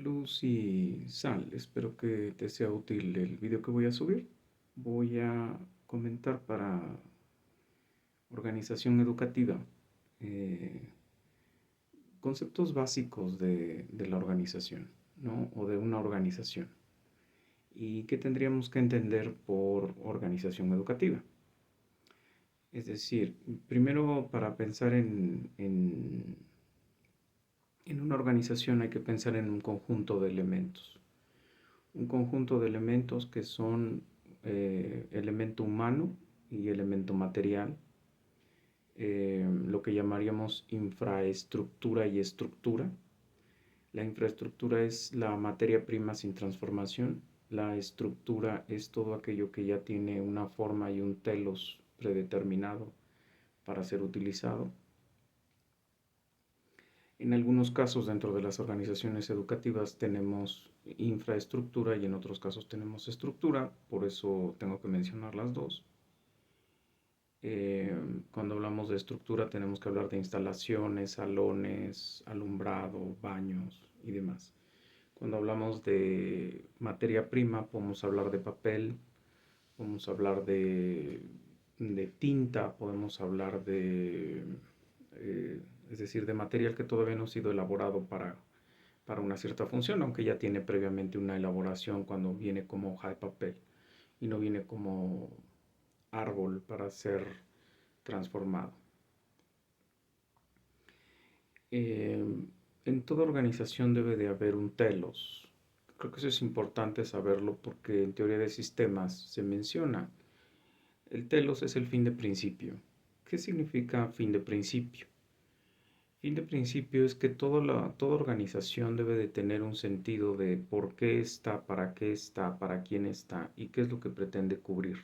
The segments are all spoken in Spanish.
Luz y Sal, espero que te sea útil el video que voy a subir. Voy a comentar para organización educativa eh, conceptos básicos de la organización, ¿no? O de una organización. ¿Y qué tendríamos que entender por organización educativa? Es decir, primero para pensar en una organización hay que pensar en un conjunto de elementos. Un conjunto de elementos que son elemento humano y elemento material, lo que llamaríamos infraestructura y estructura. La infraestructura es la materia prima sin transformación, la estructura es todo aquello que ya tiene una forma y un telos predeterminado para ser utilizado. En algunos casos dentro de las organizaciones educativas tenemos infraestructura y en otros casos tenemos estructura, por eso tengo que mencionar las dos. Cuando hablamos de estructura tenemos que hablar de instalaciones, salones, alumbrado, baños y demás. Cuando hablamos de materia prima podemos hablar de papel, podemos hablar de tinta, podemos hablar es decir, de material que todavía no ha sido elaborado para una cierta función, aunque ya tiene previamente una elaboración cuando viene como hoja de papel y no viene como árbol para ser transformado. Eh, en toda organización debe de haber un telos. Creo que eso es importante saberlo porque en teoría de sistemas se menciona. El telos es el fin de principio. ¿Qué significa fin de principio? Fin de principio es que toda organización debe de tener un sentido de por qué está, para quién está y qué es lo que pretende cubrir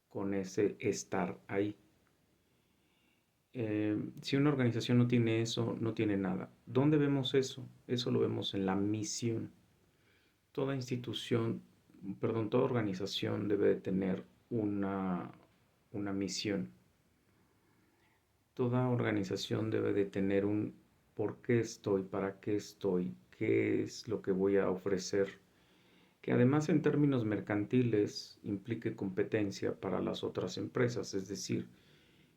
con ese estar ahí. Si una organización no tiene eso, no tiene nada. ¿Dónde vemos eso? Eso lo vemos en la misión. Toda institución, perdón, toda organización debe de tener una misión. Toda organización debe de tener un por qué estoy, para qué estoy, qué es lo que voy a ofrecer, que además en términos mercantiles implique competencia para las otras empresas, es decir,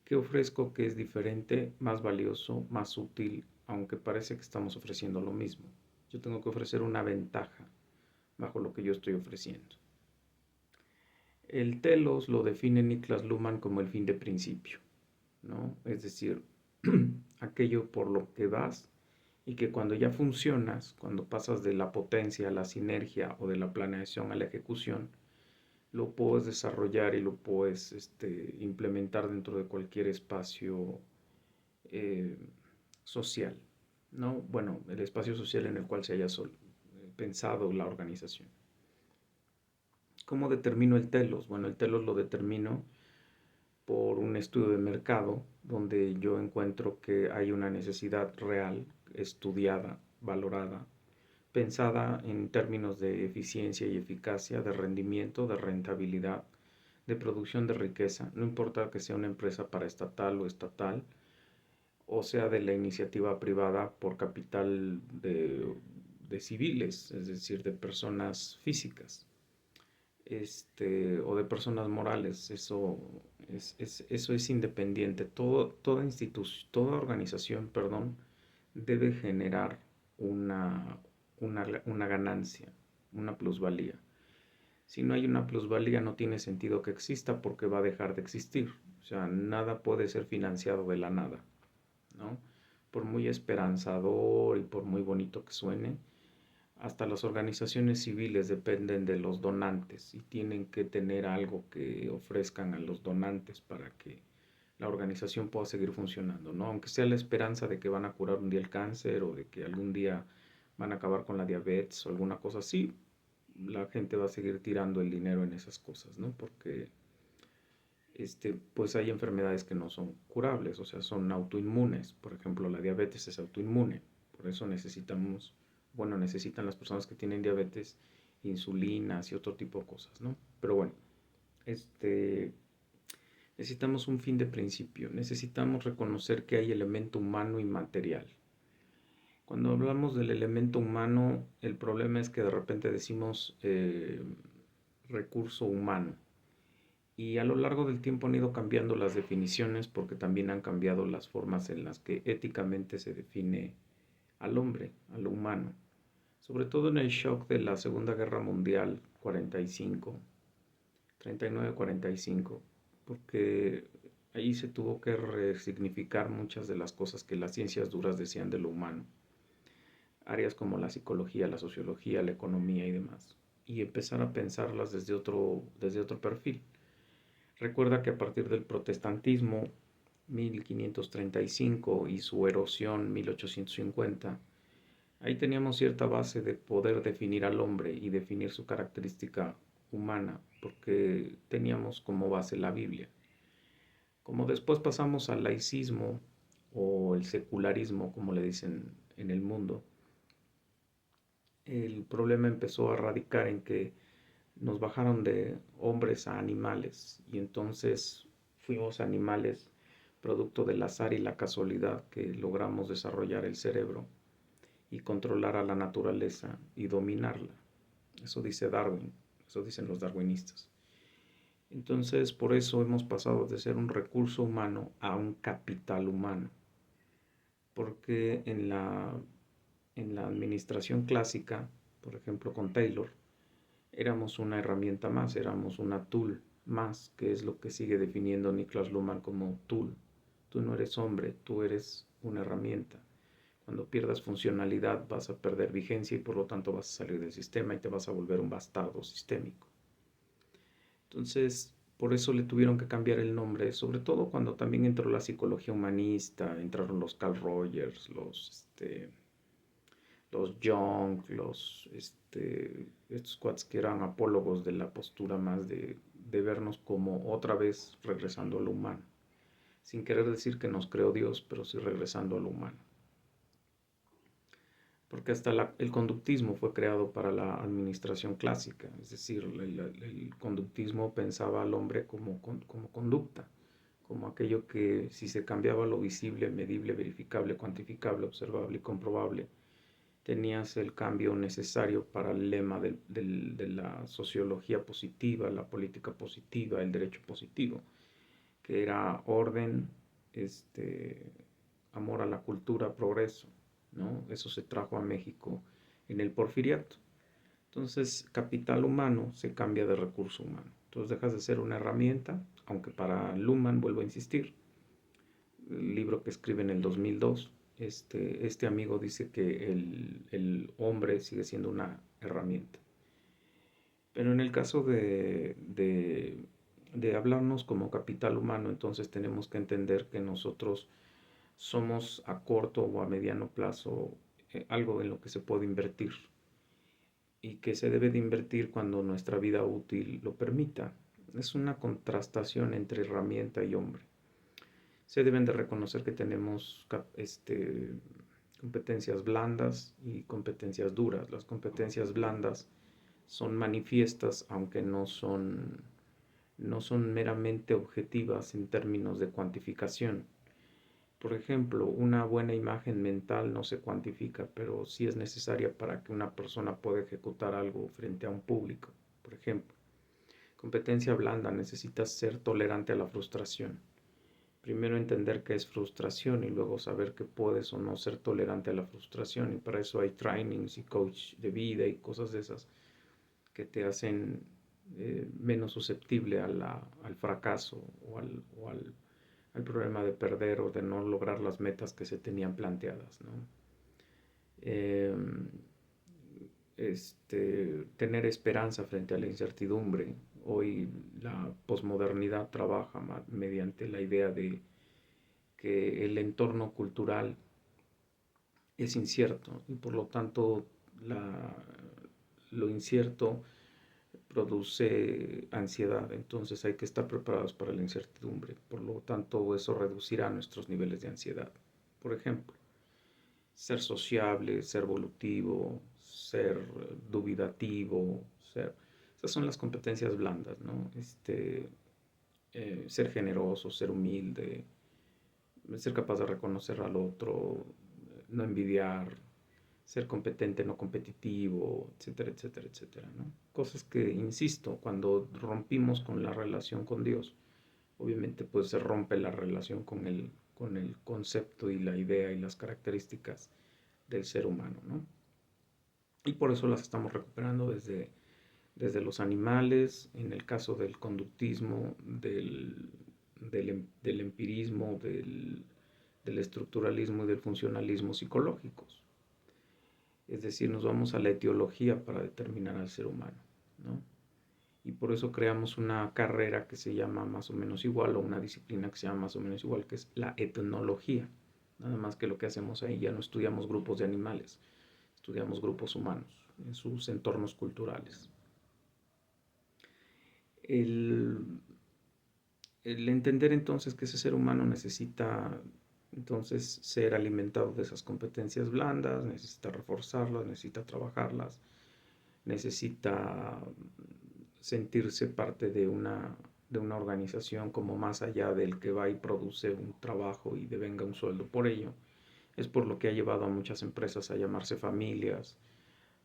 qué ofrezco que es diferente, más valioso, más útil, aunque parece que estamos ofreciendo lo mismo. Yo tengo que ofrecer una ventaja bajo lo que yo estoy ofreciendo. El telos lo define Niklas Luhmann como el fin de principio, ¿no? Es decir, aquello por lo que vas y que cuando ya funcionas, cuando pasas de la potencia a la sinergia o de la planeación a la ejecución, lo puedes desarrollar y lo puedes implementar dentro de cualquier espacio eh, social, ¿no? Bueno, el espacio social en el cual se haya pensado la organización. ¿Cómo determino el telos? Bueno, el telos lo determino por un estudio de mercado donde yo encuentro que hay una necesidad real, estudiada, valorada, pensada en términos de eficiencia y eficacia, de rendimiento, de rentabilidad, de producción de riqueza, no importa que sea una empresa paraestatal o estatal, o sea de la iniciativa privada por capital de civiles, es decir, de personas físicas o de personas morales, eso es independiente. Toda organización, perdón, debe generar una, una ganancia, una plusvalía. Si no hay una plusvalía, no tiene sentido que exista porque va a dejar de existir. O sea, nada puede ser financiado de la nada, ¿no? Por muy esperanzador y por muy bonito que suene, hasta las organizaciones civiles dependen de los donantes y tienen que tener algo que ofrezcan a los donantes para que la organización pueda seguir funcionando, ¿no? Aunque sea la esperanza de que van a curar un día el cáncer o de que algún día van a acabar con la diabetes o alguna cosa así, la gente va a seguir tirando el dinero en esas cosas, ¿no? Porque pues hay enfermedades que no son curables, o sea, son autoinmunes. Por ejemplo, la diabetes es autoinmune. Por eso necesitan las personas que tienen diabetes insulinas y otro tipo de cosas, ¿no? Pero bueno, este, necesitamos un fin de principio, necesitamos reconocer que hay elemento humano y material. Cuando hablamos del elemento humano, el problema es que de repente decimos recurso humano. Y a lo largo del tiempo han ido cambiando las definiciones porque también han cambiado las formas en las que éticamente se define al hombre, a lo humano. Sobre todo en el shock de la Segunda Guerra Mundial 45, 39-45, porque ahí se tuvo que resignificar muchas de las cosas que las ciencias duras decían de lo humano, áreas como la psicología, la sociología, la economía y demás, y empezar a pensarlas desde otro perfil. Recuerda que a partir del protestantismo 1535 y su erosión 1850, ahí teníamos cierta base de poder definir al hombre y definir su característica humana, porque teníamos como base la Biblia. Como después pasamos al laicismo o el secularismo, como le dicen en el mundo, el problema empezó a radicar en que nos bajaron de hombres a animales y entonces fuimos animales producto del azar y la casualidad que logramos desarrollar el cerebro y controlar a la naturaleza y dominarla. Eso dice Darwin, eso dicen los darwinistas. Entonces, por eso hemos pasado de ser un recurso humano a un capital humano, porque en la administración clásica, por ejemplo con Taylor, éramos una herramienta más, éramos una tool más, que es lo que sigue definiendo Niklas Luhmann como tool. Tú no eres hombre, tú eres una herramienta. Cuando pierdas funcionalidad vas a perder vigencia y por lo tanto vas a salir del sistema y te vas a volver un bastardo sistémico. Entonces, por eso le tuvieron que cambiar el nombre, sobre todo cuando también entró la psicología humanista, entraron los Carl Rogers, los Jung, estos cuates que eran apólogos de la postura más de vernos como otra vez regresando a lo humano, sin querer decir que nos creó Dios, pero sí regresando a lo humano. Porque hasta el conductismo fue creado para la administración clásica, es decir, el conductismo pensaba al hombre como conducta, como aquello que si se cambiaba lo visible, medible, verificable, cuantificable, observable y comprobable, tenías el cambio necesario para el lema de la sociología positiva, la política positiva, el derecho positivo, que era orden, amor a la cultura, progreso, ¿no? Eso se trajo a México en el Porfiriato. Entonces, capital humano se cambia de recurso humano. Entonces dejas de ser una herramienta, aunque para Luhmann, vuelvo a insistir, el libro que escribe en el 2002, este amigo dice que el hombre sigue siendo una herramienta. Pero en el caso de hablarnos como capital humano, entonces tenemos que entender que nosotros somos a corto o a mediano plazo algo en lo que se puede invertir y que se debe de invertir cuando nuestra vida útil lo permita. Es una contrastación entre herramienta y hombre. Se deben de reconocer que tenemos competencias blandas y competencias duras. Las competencias blandas son manifiestas, aunque no son meramente objetivas en términos de cuantificación. Por ejemplo, una buena imagen mental no se cuantifica, pero sí es necesaria para que una persona pueda ejecutar algo frente a un público. Por ejemplo, competencia blanda, necesitas ser tolerante a la frustración. Primero entender qué es frustración y luego saber que puedes o no ser tolerante a la frustración. Y para eso hay trainings y coach de vida y cosas de esas que te hacen menos susceptible al fracaso al problema de perder o de no lograr las metas que se tenían planteadas, ¿no? Eh, Tener esperanza frente a la incertidumbre. Hoy la posmodernidad trabaja mediante la idea de que el entorno cultural es incierto y por lo tanto lo incierto produce ansiedad, entonces hay que estar preparados para la incertidumbre, por lo tanto eso reducirá nuestros niveles de ansiedad. Por ejemplo, ser sociable, ser volutivo, ser dubitativo, esas son las competencias blandas, ¿no? Ser generoso, ser humilde, ser capaz de reconocer al otro, no envidiar, ser competente, no competitivo, etcétera, etcétera, etcétera, ¿no? Cosas que, insisto, cuando rompimos con la relación con Dios, obviamente pues se rompe la relación con el concepto y la idea y las características del ser humano, ¿no? Y por eso las estamos recuperando desde los animales, en el caso del conductismo, del empirismo, del estructuralismo y del funcionalismo psicológicos. Es decir, nos vamos a la etiología para determinar al ser humano, ¿no? Y por eso creamos una carrera que se llama más o menos igual, o una disciplina que se llama más o menos igual, que es la etnología. Nada más que lo que hacemos ahí ya no estudiamos grupos de animales, estudiamos grupos humanos en sus entornos culturales. El, el entender entonces que ese ser humano necesita entonces ser alimentado de esas competencias blandas, necesita reforzarlas, necesita trabajarlas, necesita sentirse parte de una organización como más allá del que va y produce un trabajo y devenga un sueldo por ello. Es por lo que ha llevado a muchas empresas a llamarse familias,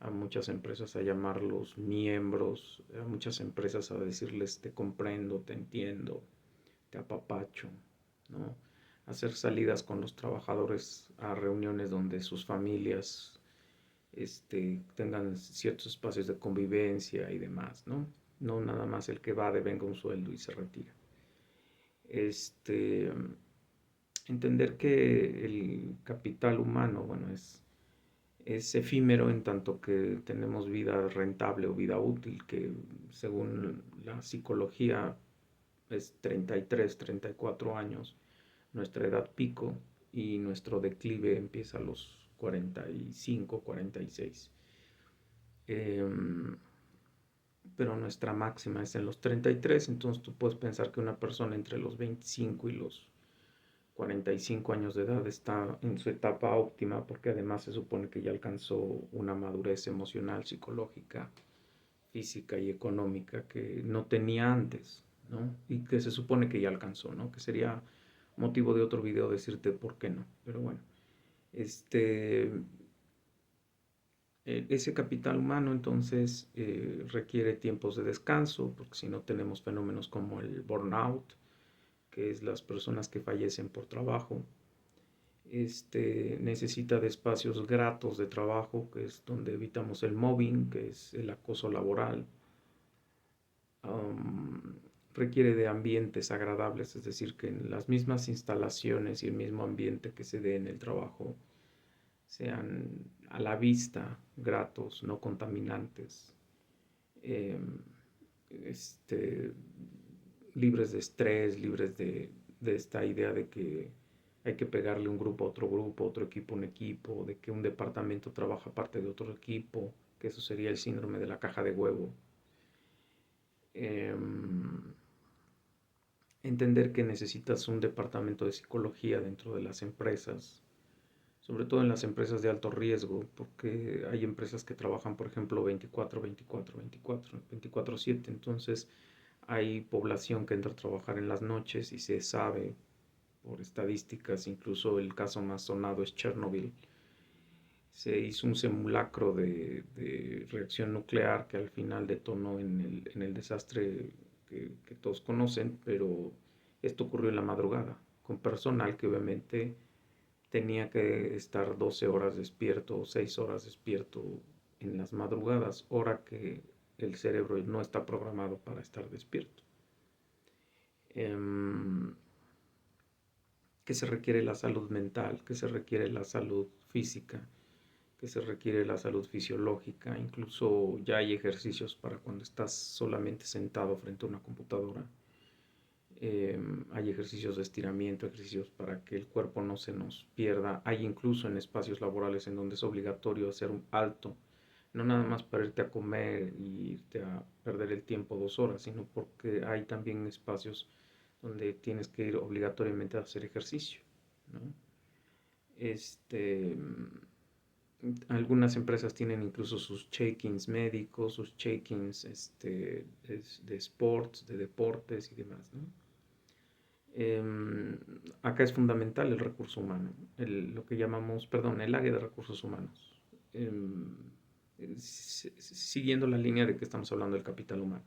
a muchas empresas a llamarlos miembros, a muchas empresas a decirles te comprendo, te entiendo, te apapacho, ¿no? Hacer salidas con los trabajadores a reuniones donde sus familias tengan ciertos espacios de convivencia y demás, ¿no? No nada más el que va, devenga un sueldo y se retira. Este, entender que el capital humano, bueno, es efímero en tanto que tenemos vida rentable o vida útil, que según la psicología es 33, 34 años, nuestra edad pico, y nuestro declive empieza a los 45, 46. Eh, pero nuestra máxima es en los 33, entonces tú puedes pensar que una persona entre los 25 y los 45 años de edad está en su etapa óptima, porque además se supone que ya alcanzó una madurez emocional, psicológica, física y económica que no tenía antes, ¿no? Y que se supone que ya alcanzó, ¿no? Que sería motivo de otro video decirte por qué no, pero bueno, este, ese capital humano entonces requiere tiempos de descanso, porque si no tenemos fenómenos como el burnout, que es las personas que fallecen por trabajo. Necesita de espacios gratos de trabajo, que es donde evitamos el mobbing, que es el acoso laboral. Um, Requiere de ambientes agradables, es decir, que en las mismas instalaciones y el mismo ambiente que se dé en el trabajo sean a la vista gratos, no contaminantes, eh, este, libres de estrés, libres de esta idea de que hay que pegarle un grupo a otro equipo a un equipo, de que un departamento trabaja parte de otro equipo, que eso sería el síndrome de la caja de huevo. Eh, Entender que necesitas un departamento de psicología dentro de las empresas, sobre todo en las empresas de alto riesgo, porque hay empresas que trabajan, por ejemplo, 24/7, entonces hay población que entra a trabajar en las noches y se sabe por estadísticas, incluso el caso más sonado es Chernobyl. Se hizo un simulacro de reacción nuclear que al final detonó en el desastre que todos conocen, pero esto ocurrió en la madrugada, con personal que obviamente tenía que estar 12 horas despierto o 6 horas despierto en las madrugadas, hora que el cerebro no está programado para estar despierto. Que se requiere la salud mental, que se requiere la salud física, que se requiere la salud fisiológica, incluso ya hay ejercicios para cuando estás solamente sentado frente a una computadora. Hay ejercicios de estiramiento, ejercicios para que el cuerpo no se nos pierda. Hay incluso en espacios laborales en donde es obligatorio hacer un alto, no nada más para irte a comer y irte a perder el tiempo 2 horas, sino porque hay también espacios donde tienes que ir obligatoriamente a hacer ejercicio, ¿no? Este, Algunas empresas tienen incluso sus check-ins médicos, sus check-ins de sports, de deportes y demás, ¿no? Acá es fundamental el recurso humano, lo que llamamos, perdón, el área de recursos humanos. siguiendo la línea de que estamos hablando del capital humano.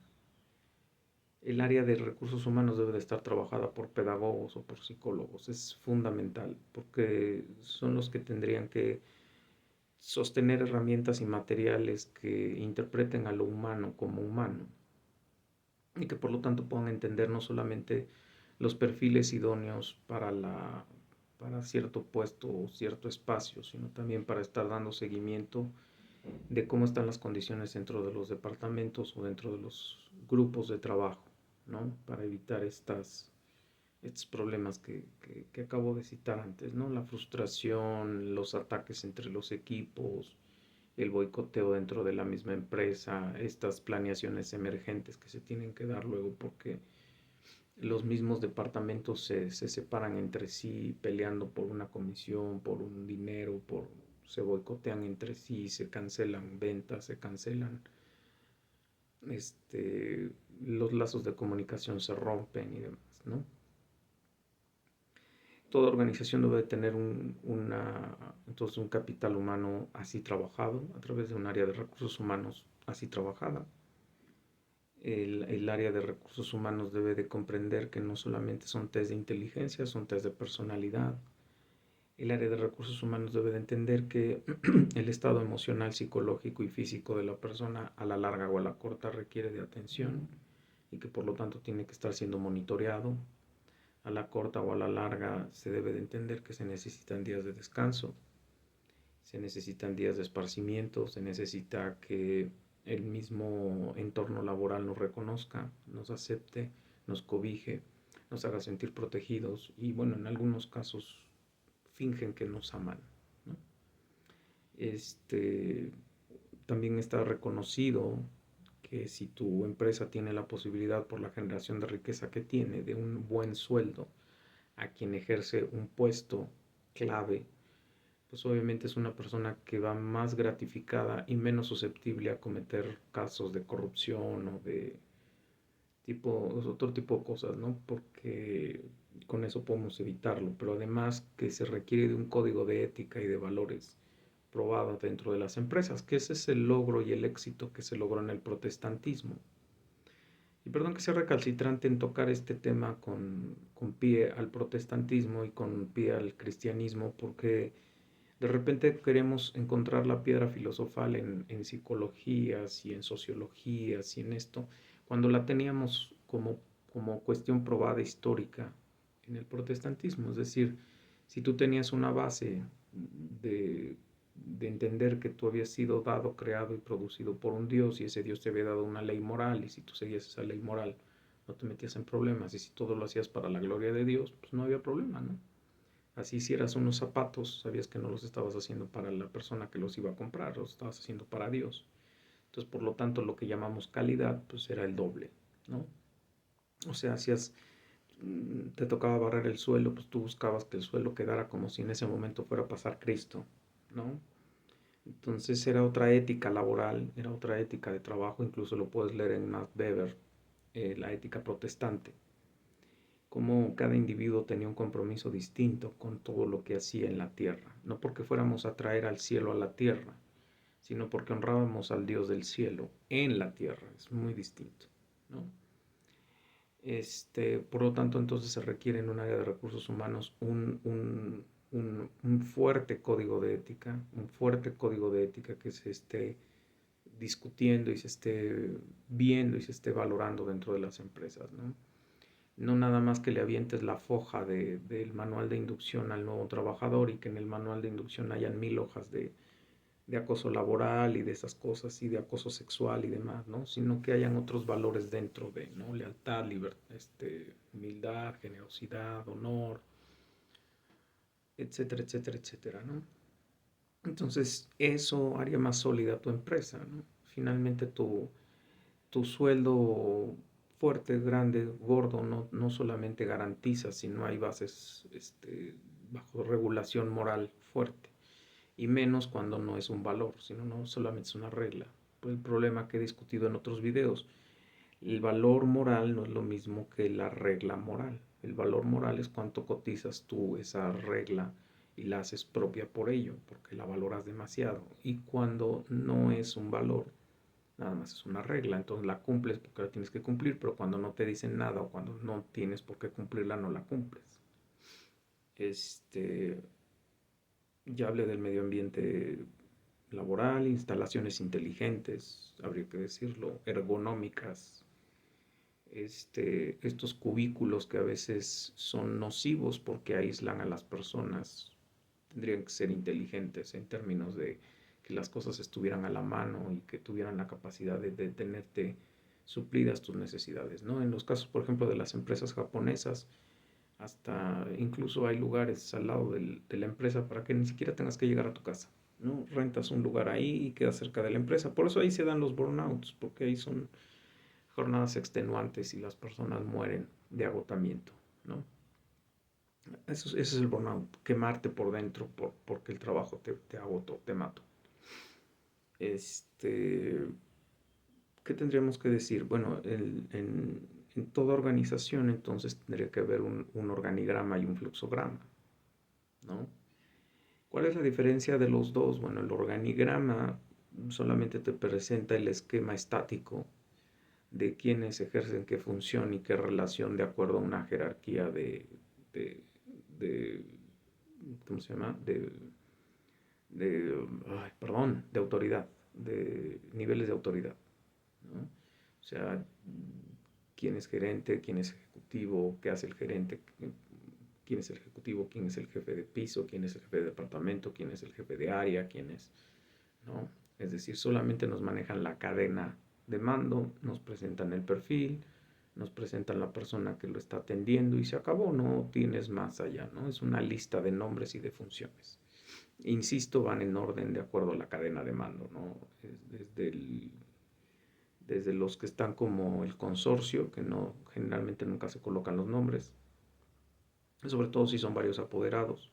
El área de recursos humanos debe de estar trabajada por pedagogos o por psicólogos. Es fundamental porque son los que tendrían que sostener herramientas y materiales que interpreten a lo humano como humano y que por lo tanto puedan entender no solamente los perfiles idóneos para cierto puesto o cierto espacio, sino también para estar dando seguimiento de cómo están las condiciones dentro de los departamentos o dentro de los grupos de trabajo, ¿no? Para evitar estos problemas que acabo de citar antes, ¿no? La frustración, los ataques entre los equipos, el boicoteo dentro de la misma empresa, estas planeaciones emergentes que se tienen que dar luego porque los mismos departamentos se separan entre sí peleando por una comisión, por un dinero, se boicotean entre sí, se cancelan ventas, se cancelan los lazos de comunicación se rompen y demás, ¿no? Toda organización debe tener entonces un capital humano así trabajado, a través de un área de recursos humanos así trabajada. El área de recursos humanos debe de comprender que no solamente son test de inteligencia, son test de personalidad. El área de recursos humanos debe de entender que el estado emocional, psicológico y físico de la persona a la larga o a la corta requiere de atención y que por lo tanto tiene que estar siendo monitoreado. A la corta o a la larga se debe de entender que se necesitan días de descanso, se necesitan días de esparcimiento, se necesita que el mismo entorno laboral nos reconozca, nos acepte, nos cobije, nos haga sentir protegidos y bueno, en algunos casos fingen que nos aman, ¿no? También está reconocido que si tu empresa tiene la posibilidad por la generación de riqueza que tiene, de un buen sueldo, a quien ejerce un puesto clave, pues obviamente es una persona que va más gratificada y menos susceptible a cometer casos de corrupción o de otro tipo de cosas, ¿no? Porque con eso podemos evitarlo, pero además que se requiere de un código de ética y de valores probado dentro de las empresas, que ese es el logro y el éxito que se logró en el protestantismo. Y perdón que sea recalcitrante en tocar este tema con pie al protestantismo y con pie al cristianismo, porque de repente queremos encontrar la piedra filosofal en psicologías y en sociologías y en esto, cuando la teníamos como cuestión probada histórica en el protestantismo. Es decir, si tú tenías una base de entender que tú habías sido dado, creado y producido por un Dios y ese Dios te había dado una ley moral y si tú seguías esa ley moral no te metías en problemas y si todo lo hacías para la gloria de Dios, pues no había problema, ¿no? Así hicieras unos zapatos, sabías que no los estabas haciendo para la persona que los iba a comprar, los estabas haciendo para Dios. Entonces, por lo tanto, lo que llamamos calidad, pues era el doble, ¿no? O sea, te tocaba barrer el suelo, pues tú buscabas que el suelo quedara como si en ese momento fuera a pasar Cristo, ¿no? Entonces era otra ética laboral, era otra ética de trabajo, incluso lo puedes leer en Max Weber, la ética protestante, cómo cada individuo tenía un compromiso distinto con todo lo que hacía en la tierra, no porque fuéramos a traer al cielo a la tierra, sino porque honrábamos al Dios del cielo en la tierra, es muy distinto, ¿no? Por lo tanto, entonces se requiere en un área de recursos humanos un fuerte código de ética, un fuerte código de ética que se esté discutiendo y se esté viendo y se esté valorando dentro de las empresas, ¿no? No nada más que le avientes la foja del manual de inducción al nuevo trabajador y que en el manual de inducción hayan 1000 hojas de acoso laboral y de esas cosas y de acoso sexual y demás, ¿no? Sino que hayan otros valores dentro de, ¿no? Lealtad, libertad, humildad, generosidad, honor, etcétera, etcétera, etcétera, ¿no? Entonces eso haría más sólida tu empresa, ¿no? Finalmente tu sueldo fuerte, grande, gordo, no solamente garantiza si no hay bases bajo regulación moral fuerte, y menos cuando no es un valor, sino no solamente es una regla. Pues el problema que he discutido en otros videos, el valor moral no es lo mismo que la regla moral. El valor moral es cuánto cotizas tú esa regla y la haces propia por ello, porque la valoras demasiado. Y cuando no es un valor, nada más es una regla, entonces la cumples porque la tienes que cumplir, pero cuando no te dicen nada o cuando no tienes por qué cumplirla, no la cumples. Este, ya hablé del medio ambiente laboral, instalaciones inteligentes, habría que decirlo, ergonómicas, estos cubículos que a veces son nocivos porque aíslan a las personas, tendrían que ser inteligentes en términos de que las cosas estuvieran a la mano y que tuvieran la capacidad de tenerte suplidas tus necesidades, ¿no? En los casos, por ejemplo, de las empresas japonesas, hasta incluso hay lugares al lado de la empresa para que ni siquiera tengas que llegar a tu casa, ¿no? Rentas un lugar ahí y quedas cerca de la empresa. Por eso ahí se dan los burnouts, porque ahí son jornadas extenuantes y las personas mueren de agotamiento, ¿no? Ese es el burnout, quemarte por dentro porque el trabajo te agotó, te mató. Este, ¿Qué tendríamos que decir? Bueno, en toda organización entonces tendría que haber un organigrama y un fluxograma, ¿no? ¿Cuál es la diferencia de los dos? Bueno, el organigrama solamente te presenta el esquema estático de quiénes ejercen qué función y qué relación de acuerdo a una jerarquía de, de ¿cómo se llama? De autoridad, de niveles de autoridad, ¿no? O sea, quién es gerente, quién es ejecutivo, qué hace el gerente, quién es el ejecutivo, quién es el jefe de piso, quién es el jefe de departamento, quién es el jefe de área, quién es, ¿no? Es decir, solamente nos manejan la cadena de mando, nos presentan el perfil, nos presentan la persona que lo está atendiendo y se acabó, no tienes más allá, ¿no? Es una lista de nombres y de funciones. Insisto, van en orden de acuerdo a la cadena de mando, ¿no? Desde los que están como el consorcio, que no, generalmente nunca se colocan los nombres, sobre todo si son varios apoderados,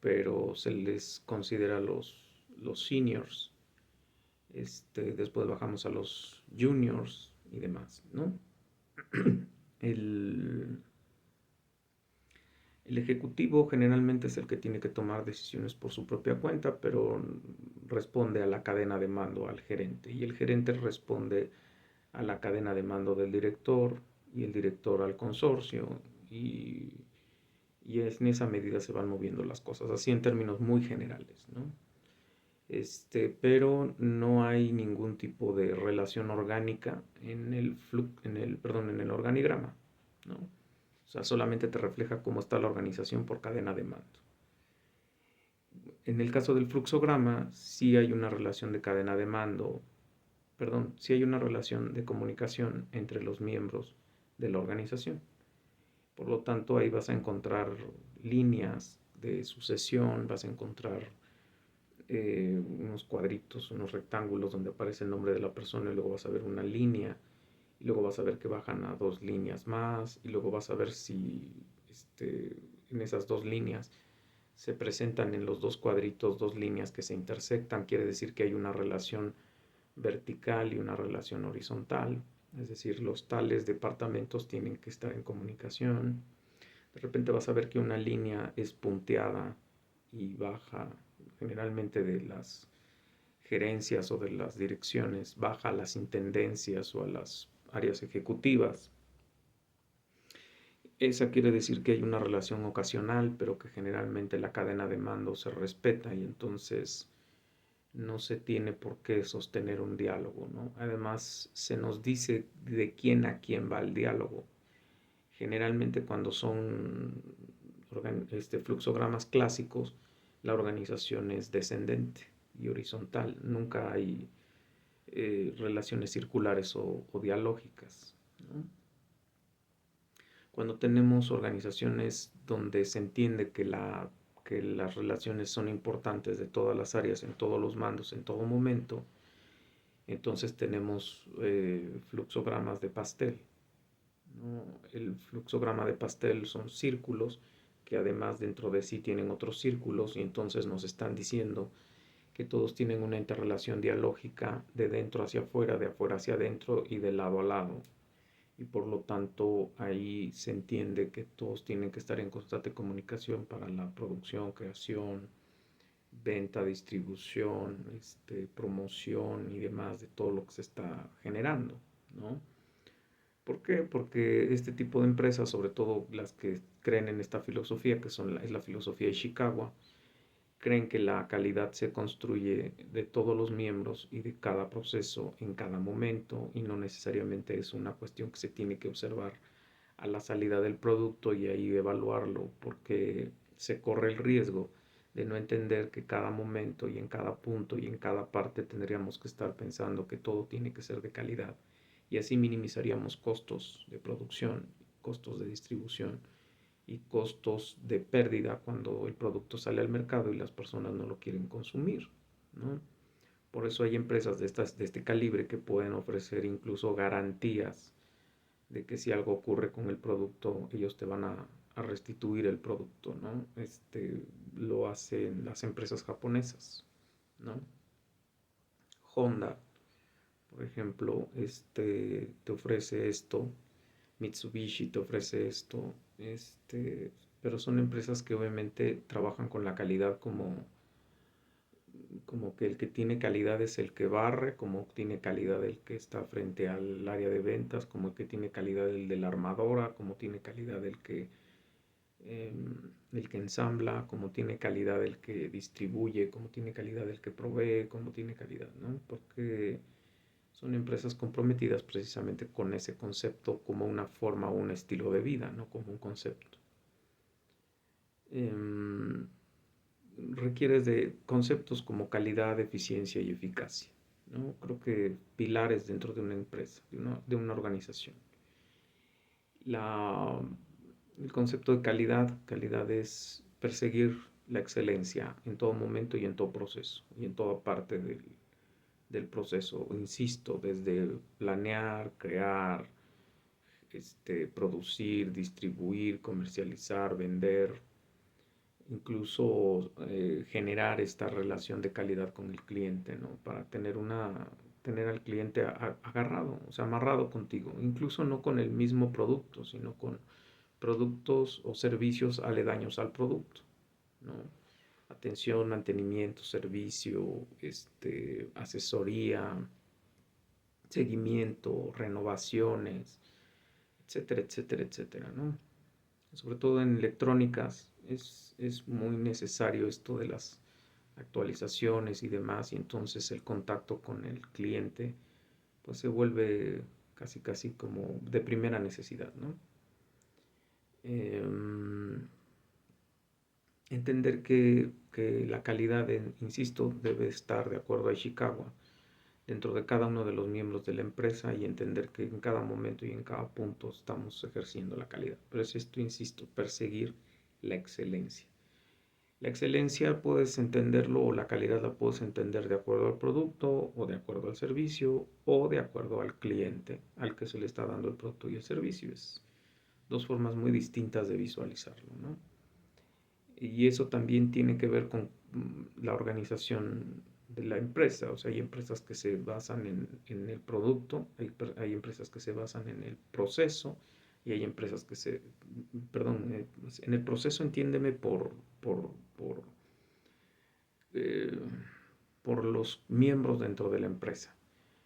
pero se les considera los seniors, después bajamos a los juniors y demás, ¿no? El, el ejecutivo generalmente es el que tiene que tomar decisiones por su propia cuenta, pero responde a la cadena de mando al gerente y el gerente responde a la cadena de mando del director y el director al consorcio y, y en esa medida se van moviendo las cosas, así en términos muy generales, ¿no? Pero no hay ningún tipo de relación orgánica en el organigrama, ¿no? O sea, solamente te refleja cómo está la organización por cadena de mando. En el caso del fluxograma, sí hay una relación de cadena de mando, perdón, sí hay una relación de comunicación entre los miembros de la organización. Por lo tanto, ahí vas a encontrar líneas de sucesión, vas a encontrar unos cuadritos, unos rectángulos donde aparece el nombre de la persona y luego vas a ver una línea y luego vas a ver que bajan a dos líneas más y luego vas a ver si en esas dos líneas se presentan en los dos cuadritos dos líneas que se intersectan, quiere decir que hay una relación vertical y una relación horizontal, es decir, los tales departamentos tienen que estar en comunicación. De repente vas a ver que una línea es punteada y baja, generalmente de las gerencias o de las direcciones, baja a las intendencias o a las áreas ejecutivas. Esa quiere decir que hay una relación ocasional, pero que generalmente la cadena de mando se respeta y entonces no se tiene por qué sostener un diálogo, ¿no? Además, se nos dice de quién a quién va el diálogo. Generalmente cuando son fluxogramas clásicos, la organización es descendente y horizontal. Nunca hay relaciones circulares o dialógicas, ¿no? Cuando tenemos organizaciones donde se entiende que las relaciones son importantes de todas las áreas, en todos los mandos, en todo momento, entonces tenemos fluxogramas de pastel, ¿no? El fluxograma de pastel son círculos que además dentro de sí tienen otros círculos y entonces nos están diciendo que todos tienen una interrelación dialógica de dentro hacia afuera, de afuera hacia adentro y de lado a lado. y por lo tanto ahí se entiende que todos tienen que estar en constante comunicación para la producción, creación, venta, distribución, promoción y demás de todo lo que se está generando, ¿no? ¿Por qué? Porque este tipo de empresas, sobre todo las que creen en esta filosofía, que es la filosofía de Chicago, creen que la calidad se construye de todos los miembros y de cada proceso en cada momento y no necesariamente es una cuestión que se tiene que observar a la salida del producto y ahí evaluarlo, porque se corre el riesgo de no entender que cada momento y en cada punto y en cada parte tendríamos que estar pensando que todo tiene que ser de calidad y así minimizaríamos costos de producción, costos de distribución y costos de pérdida cuando el producto sale al mercado y las personas no lo quieren consumir, ¿no? Por eso hay empresas de este calibre que pueden ofrecer incluso garantías de que si algo ocurre con el producto, ellos te van a restituir el producto, ¿no? Lo hacen las empresas japonesas, ¿no? Honda, por ejemplo, te ofrece esto, Mitsubishi te ofrece esto, pero son empresas que obviamente trabajan con la calidad como que el que tiene calidad es el que barre, como tiene calidad el que está frente al área de ventas, como el que tiene calidad el de la armadora, como tiene calidad el que ensambla, como tiene calidad el que distribuye, como tiene calidad el que provee, como tiene calidad, ¿no? Porque son empresas comprometidas precisamente con ese concepto como una forma o un estilo de vida, no como un concepto. Eh, Requieres de conceptos como calidad, eficiencia y eficacia, ¿no? Creo que pilares dentro de una empresa, de una organización. La, el concepto de calidad es perseguir la excelencia en todo momento y en todo proceso y en toda parte del proceso. Insisto, desde planear, crear, producir, distribuir, comercializar, vender, incluso generar esta relación de calidad con el cliente, ¿no? Para tener al cliente agarrado, o sea, amarrado contigo, incluso no con el mismo producto, sino con productos o servicios aledaños al producto, ¿no? Atención, mantenimiento, servicio, asesoría, seguimiento, renovaciones, etcétera, etcétera, etcétera, ¿no? Sobre todo en electrónicas es muy necesario esto de las actualizaciones y demás, y entonces el contacto con el cliente pues se vuelve casi casi como de primera necesidad, ¿no? Em, Entender que la calidad, insisto, debe estar de acuerdo a Ishikawa dentro de cada uno de los miembros de la empresa y entender que en cada momento y en cada punto estamos ejerciendo la calidad. Pero es esto, insisto, perseguir la excelencia. La excelencia puedes entenderlo o la calidad la puedes entender de acuerdo al producto o de acuerdo al servicio o de acuerdo al cliente al que se le está dando el producto y el servicio. Es dos formas muy distintas de visualizarlo, ¿no? Y eso también tiene que ver con la organización de la empresa. O sea, hay empresas que se basan en el producto, hay empresas que se basan en el proceso y hay empresas que perdón, en el proceso entiéndeme por, eh, por los miembros dentro de la empresa.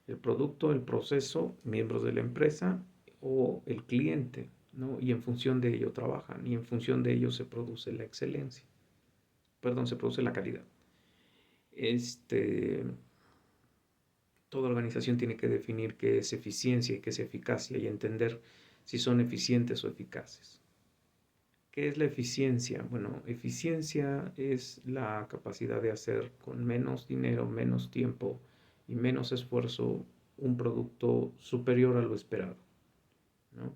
El producto, el proceso, miembros de la empresa o el cliente, ¿no? Y en función de ello trabajan y en función de ello se produce la excelencia, perdón, se produce la calidad. Este, Toda organización tiene que definir qué es eficiencia y qué es eficacia y entender si son eficientes o eficaces. ¿Qué es la eficiencia? Bueno, eficiencia es la capacidad de hacer con menos dinero, menos tiempo y menos esfuerzo un producto superior a lo esperado, ¿no?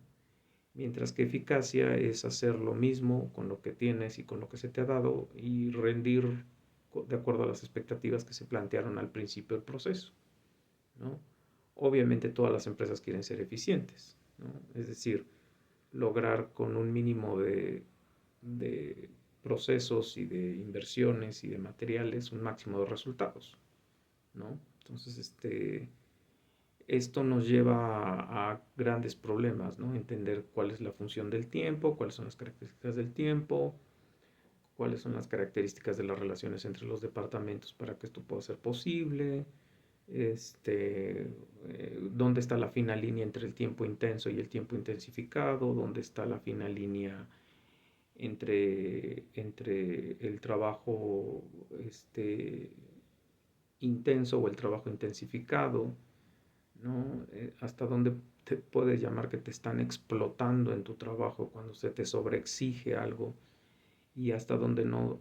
Mientras que eficacia es hacer lo mismo con lo que tienes y con lo que se te ha dado y rendir de acuerdo a las expectativas que se plantearon al principio del proceso, ¿no? Obviamente todas las empresas quieren ser eficientes, ¿no? Es decir, lograr con un mínimo de procesos y de inversiones y de materiales un máximo de resultados, ¿no? Entonces, esto nos lleva a grandes problemas, ¿no? Entender cuál es la función del tiempo, cuáles son las características del tiempo, cuáles son las características de las relaciones entre los departamentos para que esto pueda ser posible, dónde está la fina línea entre el tiempo intenso y el tiempo intensificado, dónde está la fina línea entre el trabajo intenso o el trabajo intensificado, ¿no? Hasta dónde te puedes llamar que te están explotando en tu trabajo cuando se te sobreexige algo y hasta dónde no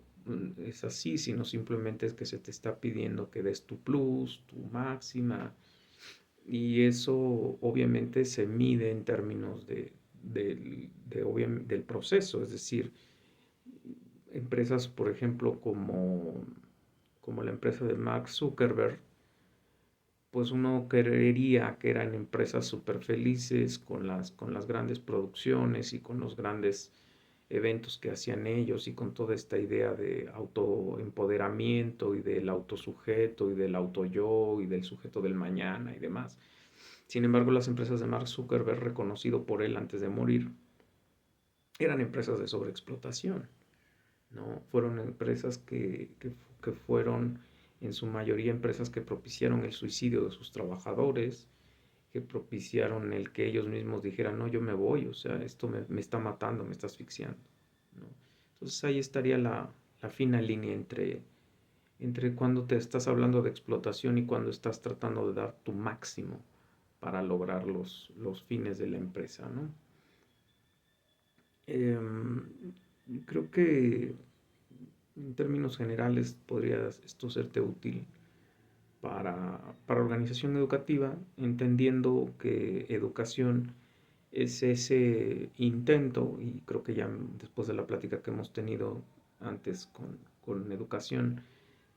es así, sino simplemente es que se te está pidiendo que des tu plus, tu máxima, y eso obviamente se mide en términos del proceso, es decir, empresas, por ejemplo, como la empresa de Mark Zuckerberg, pues uno creería que eran empresas súper felices con las grandes producciones y con los grandes eventos que hacían ellos y con toda esta idea de autoempoderamiento y del autosujeto y del autoyo y del sujeto del mañana y demás. Sin embargo, las empresas de Mark Zuckerberg, reconocido por él antes de morir, eran empresas de sobreexplotación, ¿no? Fueron empresas que fueron en su mayoría empresas que propiciaron el suicidio de sus trabajadores, que propiciaron el que ellos mismos dijeran, no, yo me voy, o sea, esto me está matando, me está asfixiando, ¿no? Entonces ahí estaría la fina línea entre cuando te estás hablando de explotación y cuando estás tratando de dar tu máximo para lograr los fines de la empresa, ¿no? Em, Creo que en términos generales podría esto serte útil para organización educativa, entendiendo que educación es ese intento, y creo que ya después de la plática que hemos tenido antes con educación,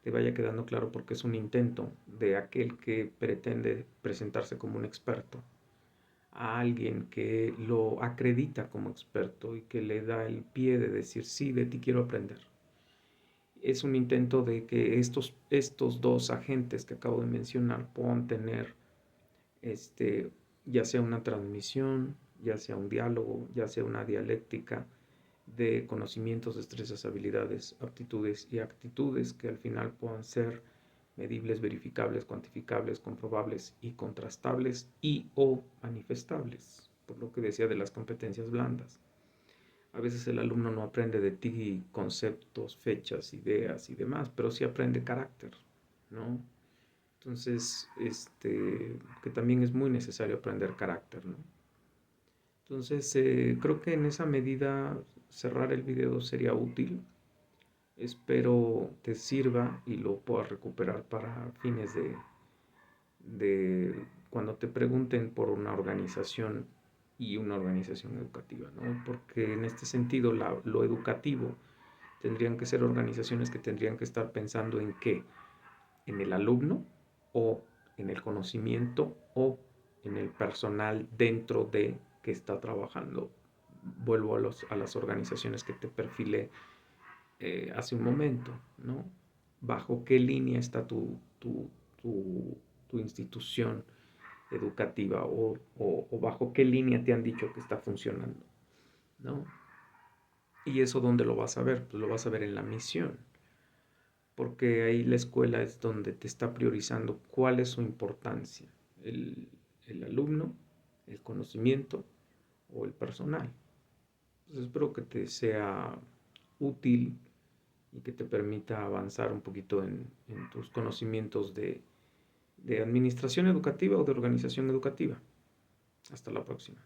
te vaya quedando claro porque es un intento de aquel que pretende presentarse como un experto a alguien que lo acredita como experto y que le da el pie de decir, sí, de ti quiero aprender. Es un intento de que estos dos agentes que acabo de mencionar puedan tener ya sea una transmisión, ya sea un diálogo, ya sea una dialéctica de conocimientos, destrezas, habilidades, aptitudes y actitudes que al final puedan ser medibles, verificables, cuantificables, comprobables y contrastables y o manifestables, por lo que decía de las competencias blandas. A veces el alumno no aprende de ti conceptos, fechas, ideas y demás, pero sí aprende carácter, ¿no? Entonces, que también es muy necesario aprender carácter, ¿no? Entonces, creo que en esa medida cerrar el video sería útil. Espero te sirva y lo puedas recuperar para fines de cuando te pregunten por una organización y una organización educativa, ¿no? Porque en este sentido lo educativo tendrían que ser organizaciones que tendrían que estar pensando en qué, en el alumno o en el conocimiento o en el personal dentro de que está trabajando. Vuelvo a las organizaciones que te perfilé hace un momento, ¿no? ¿Bajo qué línea está tu institución educativa o bajo qué línea te han dicho que está funcionando, ¿no? ¿Y eso dónde lo vas a ver? Pues lo vas a ver en la misión, porque ahí la escuela es donde te está priorizando cuál es su importancia, el, el alumno, el conocimiento o el personal. Entonces espero que te sea útil y que te permita avanzar un poquito en tus conocimientos de administración educativa o de organización educativa. Hasta la próxima.